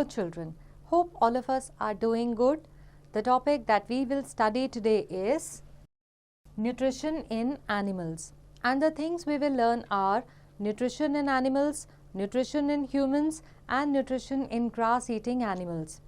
Hello children, hope all of us are doing good. The topic that we will study today is nutrition in animals, and the things we will learn are nutrition in animals, nutrition in humans and nutrition in grass eating animals.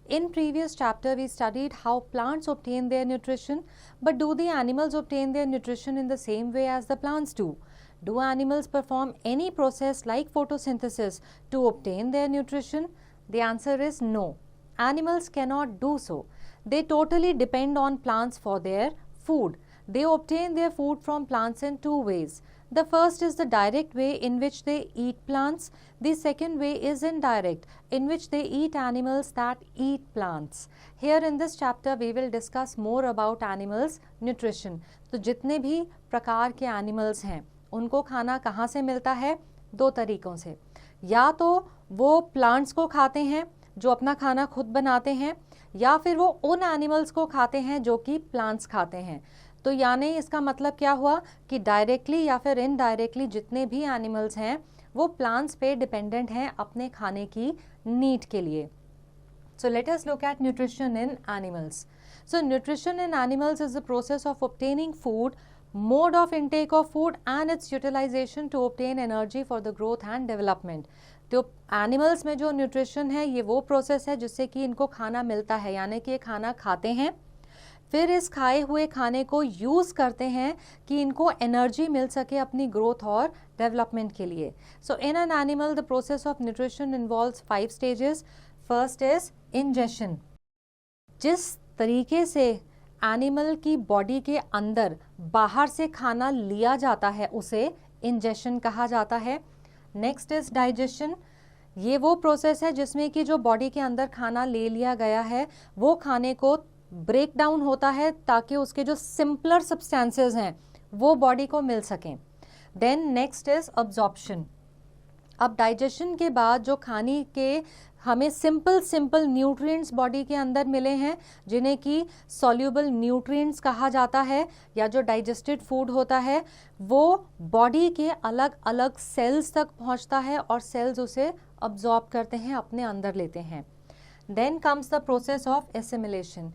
In previous chapter we studied how plants obtain their nutrition, but do the animals obtain their nutrition in the same way as the plants do? Do animals perform any process like photosynthesis to obtain their nutrition? The answer is no. Animals cannot do so. They totally depend on plants for their food. They obtain their food from plants in two ways. The first is the direct way in which they eat plants. The second way is indirect, in which they eat animals that eat plants. Here in this chapter we will discuss more about animals nutrition. तो जितने भी प्रकार के animals हैं उनको खाना कहाँ से मिलता है? दो तरीकों से, या तो वो प्लांट्स को खाते हैं जो अपना खाना खुद बनाते हैं, या फिर वो उन एनिमल्स को खाते हैं जो कि प्लांट्स खाते हैं। तो यानी इसका मतलब क्या हुआ कि डायरेक्टली या फिर इनडायरेक्टली जितने भी एनिमल्स हैं वो प्लांट्स पे डिपेंडेंट हैं अपने खाने की नीड के लिए। So let us look at nutrition in animals. So nutrition in animals is the process of obtaining food, mode of intake of food and its utilization to obtain energy for the growth and development. तो animals में जो nutrition है ये वो process है जिससे कि इनको खाना मिलता है, यानी कि ये खाना खाते हैं, फिर इस खाए हुए खाने को यूज़ करते हैं कि इनको एनर्जी मिल सके अपनी ग्रोथ और डेवलपमेंट के लिए। So in an animal the process of nutrition involves 5 stages. First is ingestion. जिस तरीके से एनिमल की बॉडी के अंदर बाहर से खाना लिया जाता है उसे इंजेशन कहा जाता है। Next is digestion. ये वो प्रोसेस है जिसमें कि जो बॉडी के अंदर खाना ले लिया गया है वो खाने को ब्रेक डाउन होता है ताकि उसके जो सिंपलर सब्सटेंसेस हैं वो बॉडी को मिल सकें। Then next is absorption. अब डाइजेशन के बाद जो खाने के हमें सिंपल न्यूट्रिएंट्स बॉडी के अंदर मिले हैं जिन्हें कि सॉल्यूबल न्यूट्रिएंट्स कहा जाता है, या जो डाइजेस्टेड फूड होता है वो बॉडी के अलग अलग सेल्स तक पहुंचता है और सेल्स उसे अब्जॉर्ब करते हैं, अपने अंदर लेते हैं। Then comes the process of assimilation.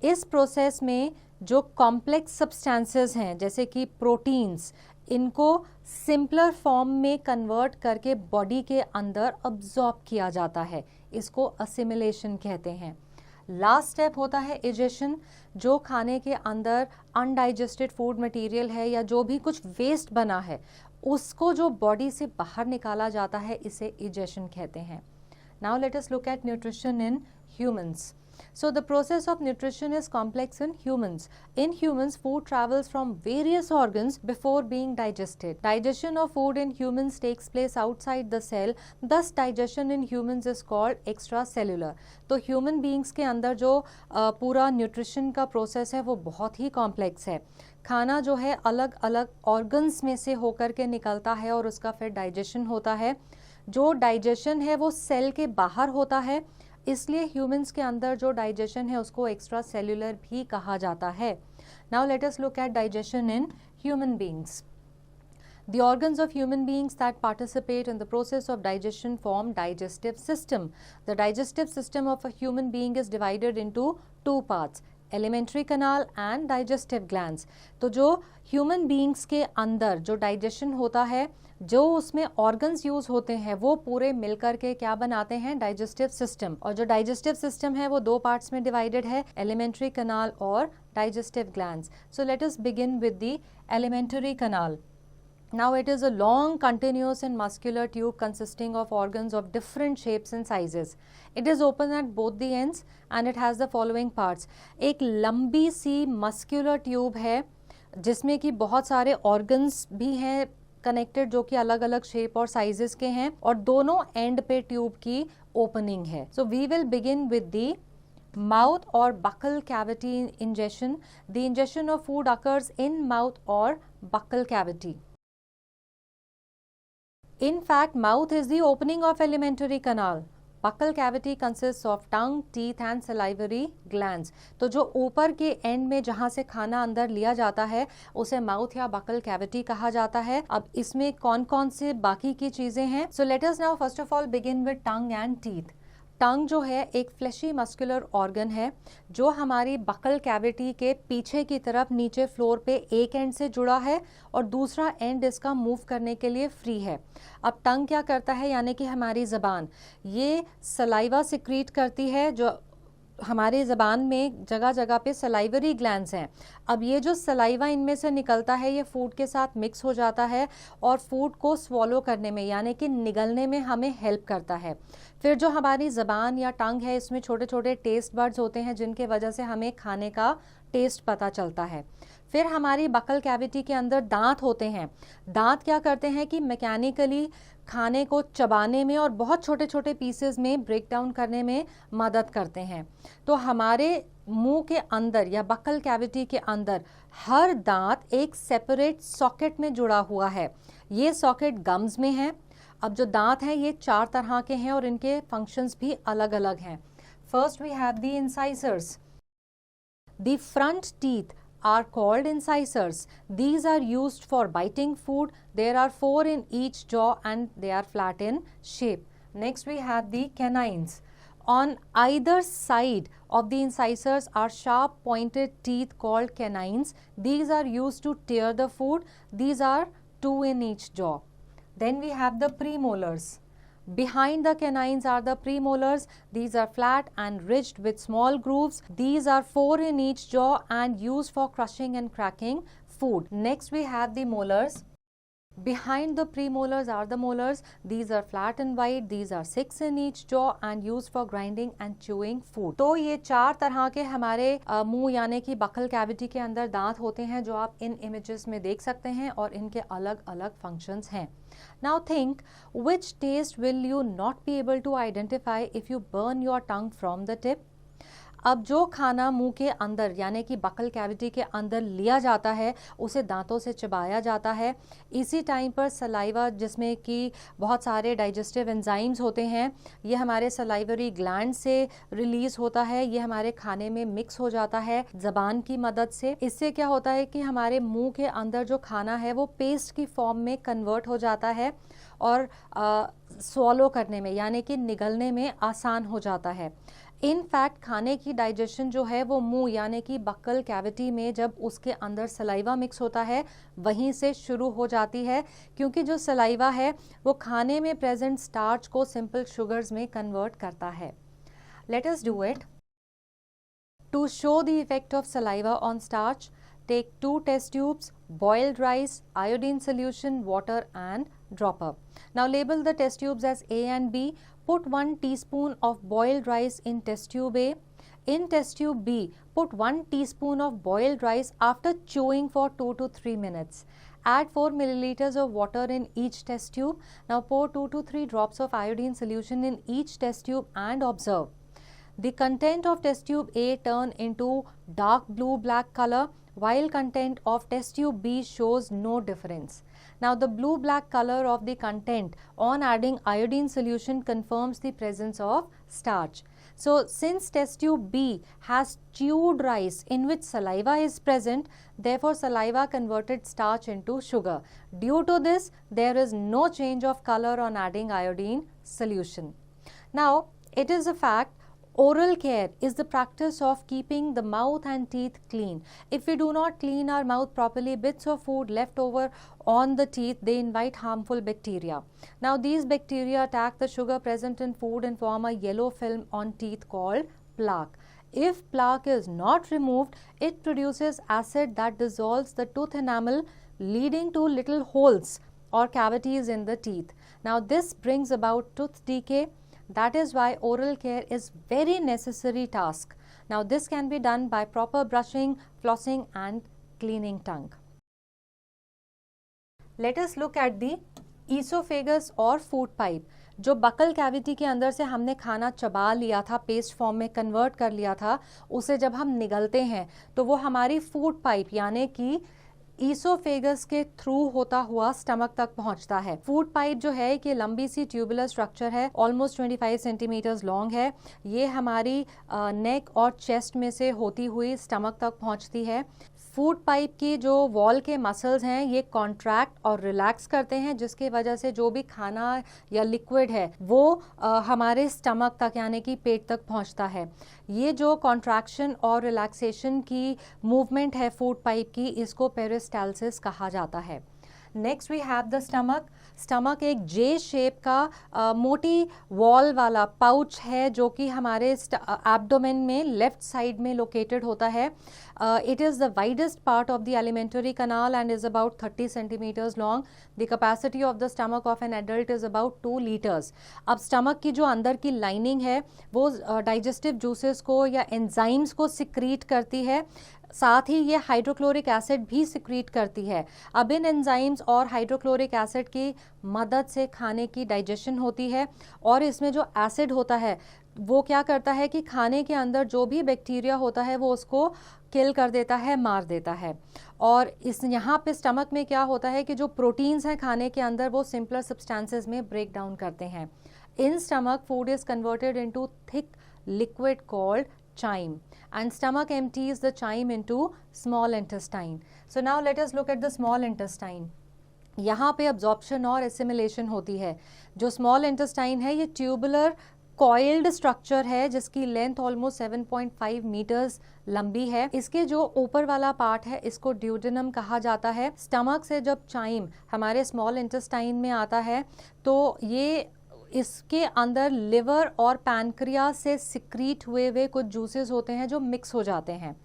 इस प्रोसेस में जो कॉम्प्लेक्स सब्सटेंसेस हैं जैसे कि प्रोटीन्स, इनको सिंपलर फॉर्म में कन्वर्ट करके बॉडी के अंदर अब्जॉर्ब किया जाता है, इसको असिमिलेशन कहते हैं। लास्ट स्टेप होता है इजेशन। जो खाने के अंदर अनडाइजेस्टेड फूड मटेरियल है या जो भी कुछ वेस्ट बना है उसको जो बॉडी से बाहर निकाला जाता है इसे इजेशन कहते हैं। Now let us look at nutrition in humans. So the process of nutrition is complex in humans. In humans, food travels from various organs before being digested. Digestion of food in humans takes place outside the cell. Thus, digestion in humans is called extracellular. तो human beings के अंदर जो पूरा nutrition का process है वो बहुत ही complex है। खाना जो है अलग अलग organs में से होकर के निकलता है और उसका फिर digestion होता है। जो digestion है वो cell के बाहर होता है, इसलिए ह्यूमंस के अंदर जो डाइजेशन है उसको एक्स्ट्रा सेल्यूलर भी कहा जाता है। Now let us look at digestion in human beings. The organs of human beings that participate in the process of digestion form digestive system. The digestive system of a human being is divided into two parts, alimentary canal and digestive glands. तो जो human beings के अंदर जो digestion होता है, जो उसमें organs use होते हैं वो पूरे मिलकर के क्या बनाते हैं? Digestive system. और जो डाइजेस्टिव सिस्टम है वो दो पार्ट्स में डिवाइडेड है, एलिमेंट्री कनाल और digestive glands. So let us begin with the elementary kanal. Now it is a long, continuous and muscular tube consisting of organs of different shapes and sizes. It is open at both the ends and it has the following parts. एक लंबी सी muscular tube है जिसमें कि बहुत सारे organs भी हैं connected जो कि अलग अलग शेप और साइजेस के हैं, और दोनों एंड पे ट्यूब की ओपनिंग है. So we will begin with the mouth or buccal cavity ingestion. The ingestion of food occurs in mouth or buccal cavity. In fact, mouth is the opening of alimentary canal. Buccal cavity consists of tongue, teeth and salivary glands. तो जो ऊपर के and में जहाँ से खाना अंदर लिया जाता है उसे माउथ या बकल कैविटी कहा जाता है. अब इसमें कौन कौन से बाकी की चीजें हैं? So let us now first of all begin with tongue and teeth. टंग जो है एक फ्लैशी मस्कुलर ऑर्गन है जो हमारी बकल कैविटी के पीछे की तरफ नीचे फ्लोर पे एक एंड से जुड़ा है और दूसरा एंड इसका मूव करने के लिए फ्री है। अब टंग क्या करता है, यानी कि हमारी ज़बान ये सलाइवा सिक्रीट करती है, जो हमारे ज़बान में जगह जगह पे सलाइवरी ग्लैंड्स हैं। अब ये जो सलाइवा इनमें से निकलता है ये फूड के साथ मिक्स हो जाता है और फूड को स्वॉलो करने में यानी कि निगलने में हमें हेल्प करता है। फिर जो हमारी ज़बान या टंग है इसमें छोटे छोटे टेस्ट बड्स होते हैं जिनके वजह से हमें खाने का टेस्ट पता चलता है। फिर हमारी बकल कैविटी के अंदर दांत होते हैं। दांत क्या करते हैं कि मैकेनिकली खाने को चबाने में और बहुत छोटे छोटे पीसेस में ब्रेक डाउन करने में मदद करते हैं। तो हमारे मुंह के अंदर या बकल कैविटी के अंदर हर दांत एक सेपरेट सॉकेट में जुड़ा हुआ है। ये सॉकेट गम्स में है। अब जो दांत हैं ये 4 तरह के हैं और इनके फंक्शंस भी अलग अलग हैं। First we have the incisors. The front teeth are called incisors. These are used for biting food. There are 4 in each jaw and they are flat in shape. Next we have the canines. On either side of the incisors are sharp pointed teeth called canines. These are used to tear the food. These are 2 in each jaw. Then we have the premolars. Behind the canines are the premolars. These are flat and ridged with small grooves. These are 4 in each jaw and used for crushing and cracking food. Next we have the molars. Behind the premolars are the molars. These are flat and wide. These are 6 in each jaw and used for grinding and chewing food. तो ये 4 तरह के हमारे मुंह यानी कि buccal cavity के अंदर दांत होते हैं जो आप इन इमेजेस में देख सकते हैं और इनके अलग अलग फंक्शंस हैं। Now think, which taste will you not be able to identify if you burn your tongue from the tip? अब जो खाना मुंह के अंदर यानी कि बकल कैविटी के अंदर लिया जाता है उसे दांतों से चबाया जाता है। इसी टाइम पर सलाइवा जिसमें कि बहुत सारे डाइजेस्टिव एंजाइम्स होते हैं ये हमारे सलाइवरी ग्लैंड से रिलीज होता है। ये हमारे खाने में मिक्स हो जाता है ज़बान की मदद से। इससे क्या होता है कि हमारे मुंह के अंदर जो खाना है वो पेस्ट की फॉर्म में कन्वर्ट हो जाता है और स्वॉलो करने में यानी कि निगलने में आसान हो जाता है। इन फैक्ट खाने की डाइजेशन जो है वो मुंह यानी कि बकल कैविटी में जब उसके अंदर सलाइवा मिक्स होता है वहीं से शुरू हो जाती है, क्योंकि जो सलाइवा है वो खाने में प्रेजेंट स्टार्च को सिंपल शुगर्स में कन्वर्ट करता है। Let us do it. To show the effect of saliva on starch, take 2 test tubes, boiled rice, iodine solution, water and dropper. Now label the test tubes as A and B. Put 1 teaspoon of boiled rice in test tube A. In test tube B, put 1 teaspoon of boiled rice after chewing for 2 to 3 minutes. Add 4 milliliters of water in each test tube. Now pour 2 to 3 drops of iodine solution in each test tube and observe. The content of test tube A turn into dark blue-black color, while content of test tube B shows no difference. Now the blue-black color of the content on adding iodine solution confirms the presence of starch. So since test tube B has chewed rice in which saliva is present, therefore saliva converted starch into sugar. Due to this, there is no change of color on adding iodine solution. Now it is a fact, oral care is the practice of keeping the mouth and teeth clean. If we do not clean our mouth properly, bits of food left over on the teeth, they invite harmful bacteria. Now these bacteria attack the sugar present in food and form a yellow film on teeth called plaque. If plaque is not removed, it produces acid that dissolves the tooth enamel, leading to little holes or cavities in the teeth. Now this brings about tooth decay. That is why oral care is very necessary task. Now this can be done by proper brushing, flossing and cleaning tongue. Let us look at the esophagus और food pipe. जो buccal cavity के अंदर से हमने खाना चबा लिया था, पेस्ट फॉर्म में कन्वर्ट कर लिया था, उसे जब हम निगलते हैं तो वो हमारी फूड पाइप यानी कि ईसोफेगस के थ्रू होता हुआ स्टमक तक पहुंचता है। फूड पाइप जो है कि लंबी सी ट्यूबुलर स्ट्रक्चर है, ऑलमोस्ट 25 सेंटीमीटर्स लॉन्ग है। ये हमारी नेक और चेस्ट में से होती हुई स्टमक तक पहुंचती है। फूड पाइप की जो वॉल के मसल्स हैं ये कॉन्ट्रैक्ट और रिलैक्स करते हैं, जिसकी वजह से जो भी खाना या लिक्विड है वो हमारे स्टमक तक यानी कि पेट तक पहुंचता है। ये जो कॉन्ट्रैक्शन और रिलैक्सेशन की मूवमेंट है फूड पाइप की, इसको पेरिस्टाल्सिस कहा जाता है। Next we have the stomach. Stomach एक जे शेप का मोटी वॉल वाला पाउच है जो कि हमारे एब्डोमेन में लेफ्ट साइड में लोकेटेड होता है। It is the widest part of the alimentary canal and is about 30 centimetres long. The capacity of the stomach of an adult is about 2 litres. अब स्टमक की जो अंदर की लाइनिंग है वो डाइजेस्टिव जूसेस को या एंजाइम्स को सिक्रीट करती है, साथ ही ये हाइड्रोक्लोरिक एसिड भी सिक्रीट करती है। अब इन एंजाइम्स और हाइड्रोक्लोरिक एसिड की मदद से खाने की डाइजेशन होती है और इसमें जो एसिड होता है वो क्या करता है कि खाने के अंदर जो भी बैक्टीरिया होता है वो उसको किल कर देता है, मार देता है। और इस यहाँ पे स्टमक में क्या होता है कि जो प्रोटीन्स हैं खाने के अंदर वो सिंपलर सब्सटेंसेस में ब्रेक डाउन करते हैं। In stomach food is converted into thick liquid called chyme, and stomach empties the chyme into small intestine. So now let us look at the small intestine. यहाँ पे absorption और assimilation होती है। जो small intestine है ये tubular coiled structure है जिसकी लेंथ ऑलमोस्ट 7.5 मीटर्स लंबी है। इसके जो ऊपर वाला पार्ट है इसको ड्यूडेनम कहा जाता है। स्टमक से जब चाइम हमारे स्मॉल इंटेस्टाइन में आता है तो ये इसके अंदर लिवर और पैनक्रियास से सिक्रीट हुए कुछ जूसेस होते हैं जो मिक्स हो जाते हैं।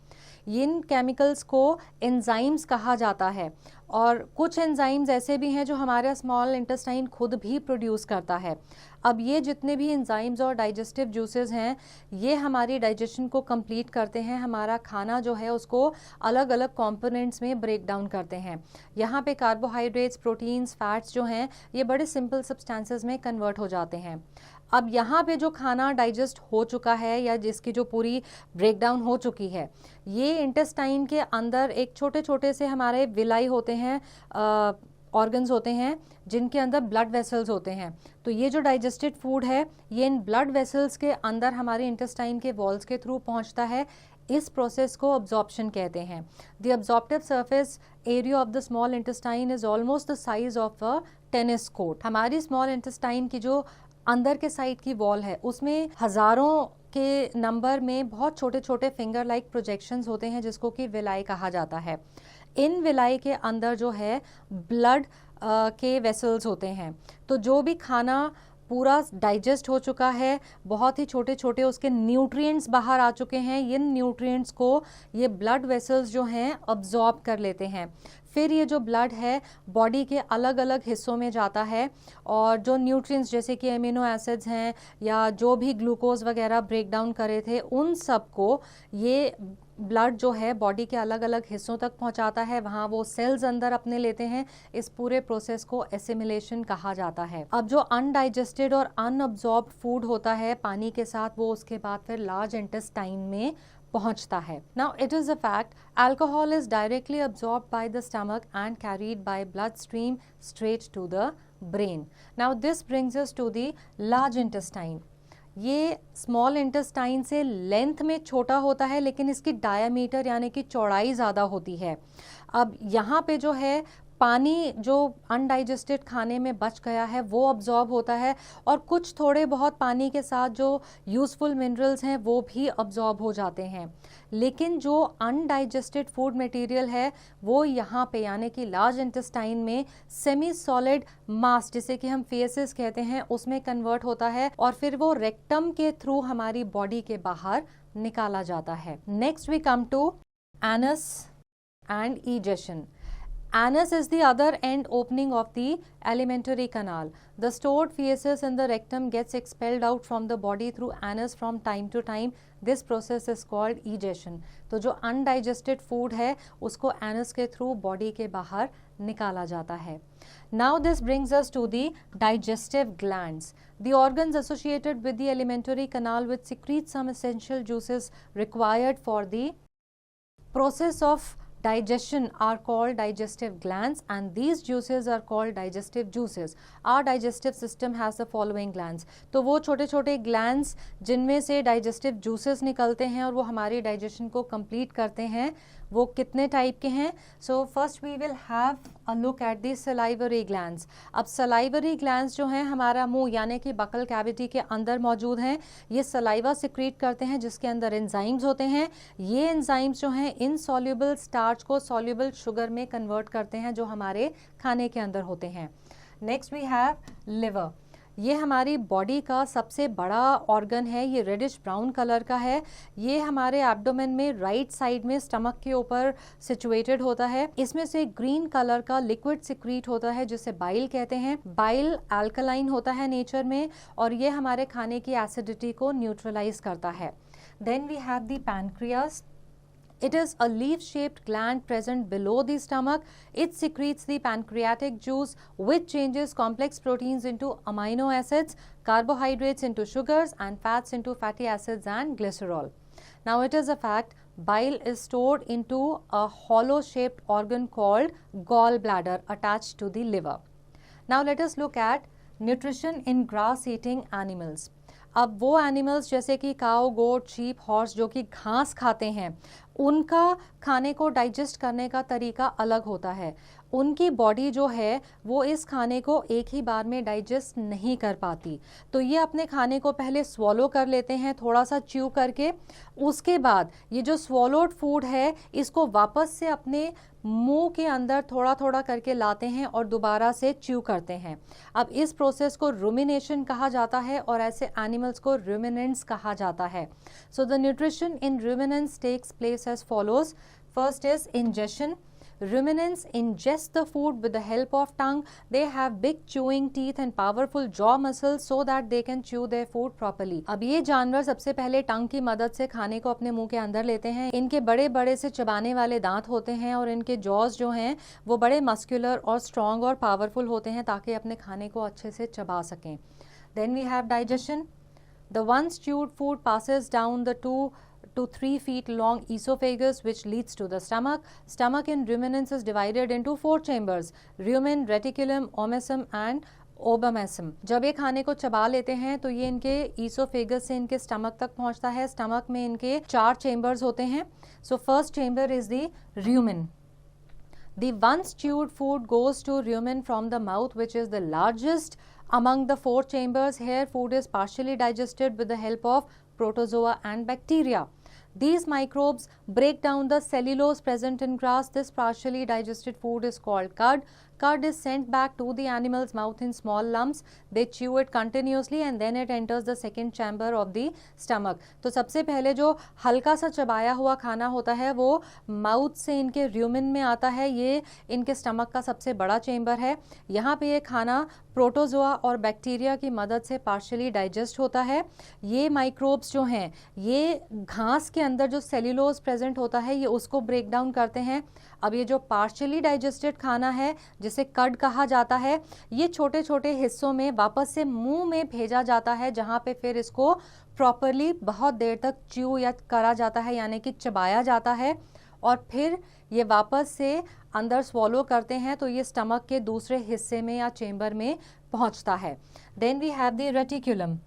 इन केमिकल्स को एंजाइम्स कहा जाता है और कुछ एंजाइम्स ऐसे भी हैं जो हमारा स्मॉल इंटेस्टाइन खुद भी प्रोड्यूस करता है। अब ये जितने भी एंजाइम्स और डाइजेस्टिव जूसेस हैं ये हमारी डाइजेशन को कंप्लीट करते हैं, हमारा खाना जो है उसको अलग अलग कंपोनेंट्स में ब्रेक डाउन करते हैं। यहाँ पे कार्बोहाइड्रेट्स, प्रोटीन्स, फैट्स जो हैं ये बड़े सिंपल सब्सटेंसेस में कन्वर्ट हो जाते हैं। अब यहाँ पे जो खाना डाइजेस्ट हो चुका है या जिसकी जो पूरी ब्रेकडाउन हो चुकी है ये इंटेस्टाइन के अंदर एक छोटे छोटे से हमारे विलाई होते हैं, ऑर्गन्स होते हैं जिनके अंदर ब्लड वेसल्स होते हैं। तो ये जो डाइजेस्टेड फूड है ये इन ब्लड वेसल्स के अंदर हमारे इंटेस्टाइन के वॉल्स के थ्रू पहुंचता है। इस प्रोसेस को अब्जॉर्प्शन कहते हैं। The absorptive surface area of the small intestine is almost the size of a tennis court. हमारी स्मॉल इंटेस्टाइन की जो अंदर के साइड की वॉल है उसमें हजारों के नंबर में बहुत छोटे छोटे फिंगर लाइक प्रोजेक्शंस होते हैं जिसको कि विलाई कहा जाता है। इन विलाई के अंदर जो है ब्लड के वेसल्स होते हैं। तो जो भी खाना पूरा डाइजेस्ट हो चुका है, बहुत ही छोटे छोटे उसके न्यूट्रिएंट्स बाहर आ चुके हैं, इन न्यूट्रिएंट्स को ये ब्लड वेसल्स जो हैं अब्जॉर्ब कर लेते हैं। फिर ये जो ब्लड है बॉडी के अलग अलग हिस्सों में जाता है और जो न्यूट्रिएंट्स जैसे कि एमिनो एसिड्स हैं या जो भी ग्लूकोज वगैरह ब्रेक डाउन करे थे उन सब को ये ब्लड जो है बॉडी के अलग अलग हिस्सों तक पहुंचाता है, वहाँ वो सेल्स अंदर अपने लेते हैं। इस पूरे प्रोसेस को एसिमिलेशन कहा जाता है। अब जो अनडाइजेस्टेड और अनअब्जॉर्ब्ड फूड होता है पानी के साथ वो उसके बाद फिर लार्ज इंटेस्टाइन में पहुंचता है। Now it is a fact alcohol is directly absorbed by the stomach and carried by blood stream straight to the brain. Now this brings us to the large intestine. ये small intestine से length में छोटा होता है लेकिन इसकी diameter यानी कि चौड़ाई ज़्यादा होती है। अब यहाँ पे जो है पानी जो अनडाइजेस्टेड खाने में बच गया है वो अब्जॉर्ब होता है और कुछ थोड़े बहुत पानी के साथ जो यूज़फुल मिनरल्स हैं वो भी अब्जॉर्ब हो जाते हैं। लेकिन जो अनडाइजेस्टेड फूड मटेरियल है वो यहाँ पे यानी कि लार्ज इंटेस्टाइन में सेमी सॉलिड मास जिसे कि हम फेसेस कहते हैं उसमें कन्वर्ट होता है और फिर वो रेक्टम के थ्रू हमारी बॉडी के बाहर निकाला जाता है। Next we come to anus and egestion. Anus is the other end opening of the alimentary canal. The stored feces in the rectum gets expelled out from the body through anus from time to time. This process is called egestion. तो जो undigested food है उसको anus के through body के बाहर निकाला जाता है। Now this brings us to the digestive glands. The organs associated with the alimentary canal which secrete some essential juices required for the process of digestion are called digestive glands and these juices are called digestive juices. Our digestive system has the following glands. तो वो छोटे छोटे glands जिनमें से digestive juices निकलते हैं और वो हमारी digestion को complete करते हैं वो कितने टाइप के हैं? So first we will have a look at the salivary glands. अब सलाइवरी ग्लैंड्स जो हैं हमारा मुंह यानी कि बकल कैविटी के अंदर मौजूद हैं। ये सलाइवा सिक्रीट करते हैं जिसके अंदर एंजाइम्स होते हैं। ये एंजाइम्स जो हैं इनसॉल्युबल स्टार्च को सॉल्युबल शुगर में कन्वर्ट करते हैं जो हमारे खाने के अंदर होते हैं। Next we have liver. ये हमारी बॉडी का सबसे बड़ा ऑर्गन है। ये रेडिश ब्राउन कलर का है। ये हमारे एब्डोमेन में राइट साइड में स्टमक के ऊपर सिचुएटेड होता है। इसमें से ग्रीन कलर का लिक्विड सिक्रीट होता है जिसे बाइल कहते हैं। बाइल अल्कलाइन होता है नेचर में और ये हमारे खाने की एसिडिटी को न्यूट्रलाइज करता है। Then we have the pancreas. It is a leaf-shaped gland present below the stomach. It secretes the pancreatic juice, which changes complex proteins into amino acids, carbohydrates into sugars, and fats into fatty acids and glycerol. Now, it is a fact bile is stored into a hollow-shaped organ called gallbladder attached to the liver. Now, let us look at nutrition in grass-eating animals. अब वो animals जैसे कि काऊ, गोट, sheep, horse जो कि घास खाते हैं, उनका खाने को डाइजेस्ट करने का तरीका अलग होता है। उनकी बॉडी जो है वो इस खाने को एक ही बार में डाइजेस्ट नहीं कर पाती, तो ये अपने खाने को पहले स्वॉलो कर लेते हैं थोड़ा सा च्यू करके। उसके बाद ये जो स्वॉलोड फूड है इसको वापस से अपने मुंह के अंदर थोड़ा थोड़ा करके लाते हैं और दोबारा से च्यू करते हैं। अब इस प्रोसेस को रुमिनेशन कहा जाता है और ऐसे एनिमल्स को रुमिनेंट्स कहा जाता है। So the nutrition in ruminants takes place as follows. First is ingestion. Ruminants ingest the food with the help of tongue. They have big chewing teeth and powerful jaw muscles so that they can chew their food properly. अब ये जानवर सबसे पहले टंग की मदद से खाने को अपने मुंह के अंदर लेते हैं। इनके बड़े बड़े से चबाने वाले दांत होते हैं और इनके जॉज जो हैं वो बड़े मस्कुलर और स्ट्रॉन्ग और पावरफुल होते हैं ताकि अपने खाने को अच्छे से चबा सकें। Then we have digestion. The once chewed food passes down the 2 to 3 feet long esophagus which leads to the stomach. Stomach in ruminants is divided into 4 chambers: rumen, reticulum, omasum and ओबामेसम। जब ये खाने को चबा लेते हैं तो ये इनके ईसोफेगस से इनके स्टमक तक पहुंचता है। स्टमक में इनके 4 चेंबर्स होते हैं। So first chamber is the rumen. The once chewed food goes to rumen from the mouth, which is the largest among the 4 chambers. Here food is partially digested with the help of protozoa and bacteria. These microbes break down the cellulose present in grass. This partially digested food is called cud. Cud is sent back to the animal's mouth in small lumps. They chew it continuously and then it enters the second chamber of the stomach. तो सबसे पहले जो हल्का सा चबाया हुआ खाना होता है वो माउथ से इनके rumen में आता है। ये इनके स्टमक का सबसे बड़ा चेंबर है। यहाँ पे ये खाना प्रोटोजोआ और बैक्टीरिया की मदद से पार्शियली डाइजेस्ट होता है। ये माइक्रोब्स जो हैं ये घास के अंदर जो सेल्यूलोज प्रेजेंट होता है ये उसको ब्रेक डाउन करते हैं। अब ये जो पार्शियली डाइजेस्टेड खाना है जिसे कड कहा जाता है ये छोटे छोटे हिस्सों में वापस से मुंह में भेजा जाता है जहाँ पे फिर इसको प्रॉपरली बहुत देर तक च्यू या करा जाता है यानी कि चबाया जाता है और फिर ये वापस से अंदर स्वॉलो करते हैं तो ये स्टमक के दूसरे हिस्से में या चेंबर में पहुंचता है। Then we have the reticulum.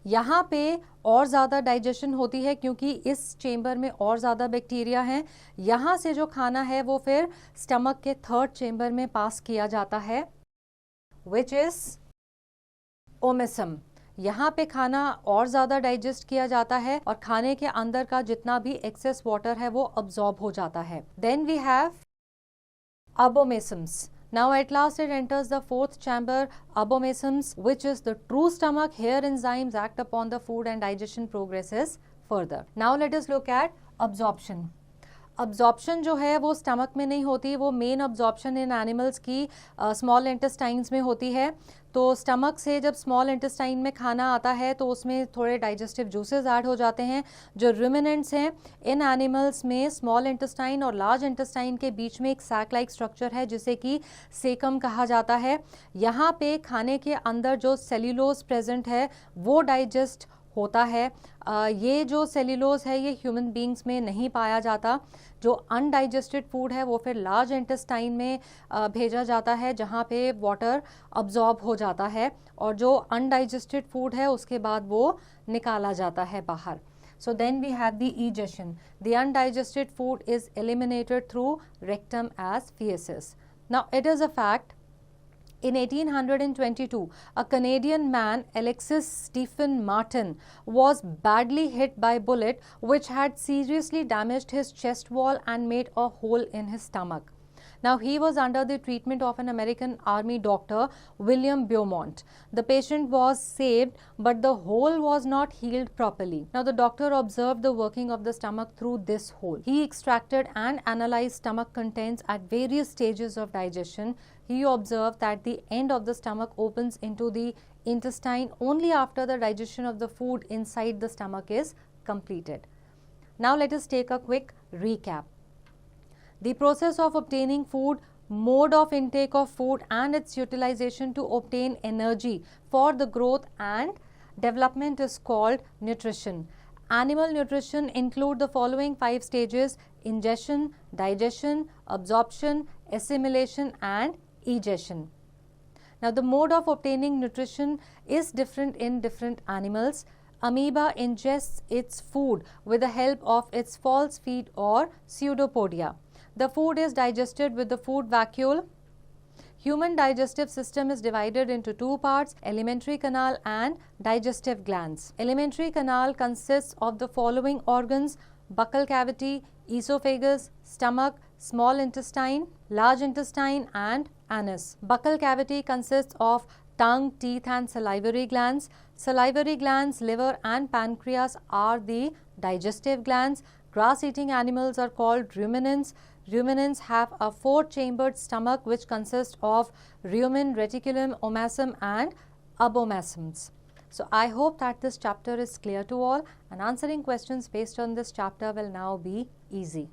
यहाँ पे और ज़्यादा डाइजेशन होती है क्योंकि इस चेंबर में और ज़्यादा बैक्टीरिया हैं। यहाँ से जो खाना है वो फिर स्टमक के 3rd चेंबर में पास किया जाता है विच इज़ ओमेसम। यहाँ पे खाना और ज़्यादा डाइजेस्ट किया जाता है और खाने के अंदर का जितना भी एक्सेस वाटर है वो अब्जॉर्ब हो जाता है। Then we have abomasums. Now at last it enters the 4th chamber, abomasums, which is the true stomach. Here enzymes act upon the food and digestion progresses further. Now let us look at absorption. Absorption जो है वो stomach में नहीं होती, वो main absorption इन animals की small intestines में होती है। तो स्टमक से जब स्मॉल इंटेस्टाइन में खाना आता है तो उसमें थोड़े डाइजेस्टिव जूसेस ऐड हो जाते हैं। जो रुमिनेंट्स हैं इन एनिमल्स में स्मॉल इंटेस्टाइन और लार्ज इंटेस्टाइन के बीच में एक सैक लाइक स्ट्रक्चर है जिसे कि सेकम कहा जाता है। यहाँ पे खाने के अंदर जो सेल्यूलोज प्रेजेंट है वो डाइजेस्ट होता है। ये जो सेल्यूलोज है ये ह्यूमन बींग्स में नहीं पाया जाता। जो अनडाइजेस्टेड फूड है वो फिर लार्ज इंटेस्टाइन में भेजा जाता है जहाँ पे वाटर अब्जॉर्ब हो जाता है और जो अनडाइजेस्टेड फूड है उसके बाद वो निकाला जाता है बाहर। So then we have the egestion. The undigested food is eliminated through rectum as feces. Now it is a fact, in 1822, a Canadian man, Alexis Stephen Martin, was badly hit by a bullet which had seriously damaged his chest wall and made a hole in his stomach. Now, he was under the treatment of an American Army doctor, William Beaumont. The patient was saved, but the hole was not healed properly. Now, the doctor observed the working of the stomach through this hole. He extracted and analyzed stomach contents at various stages of digestion. He observed that the end of the stomach opens into the intestine only after the digestion of the food inside the stomach is completed. Now, let us take a quick recap. The process of obtaining food, mode of intake of food and its utilization to obtain energy for the growth and development is called nutrition. Animal nutrition include the following 5 stages: ingestion, digestion, absorption, assimilation and egestion. Now, the mode of obtaining nutrition is different in different animals. Amoeba ingests its food with the help of its false feet or pseudopodia. The food is digested with the food vacuole. Human digestive system is divided into 2 parts: alimentary canal and digestive glands. Alimentary canal consists of the following organs: buccal cavity, esophagus, stomach, small intestine, large intestine and anus. Buccal cavity consists of tongue, teeth and salivary glands. Salivary glands, liver and pancreas are the digestive glands. Grass-eating animals are called ruminants. Ruminants have a 4-chambered stomach which consists of rumen, reticulum, omasum and abomasums. So I hope that this chapter is clear to all, and answering questions based on this chapter will now be easy.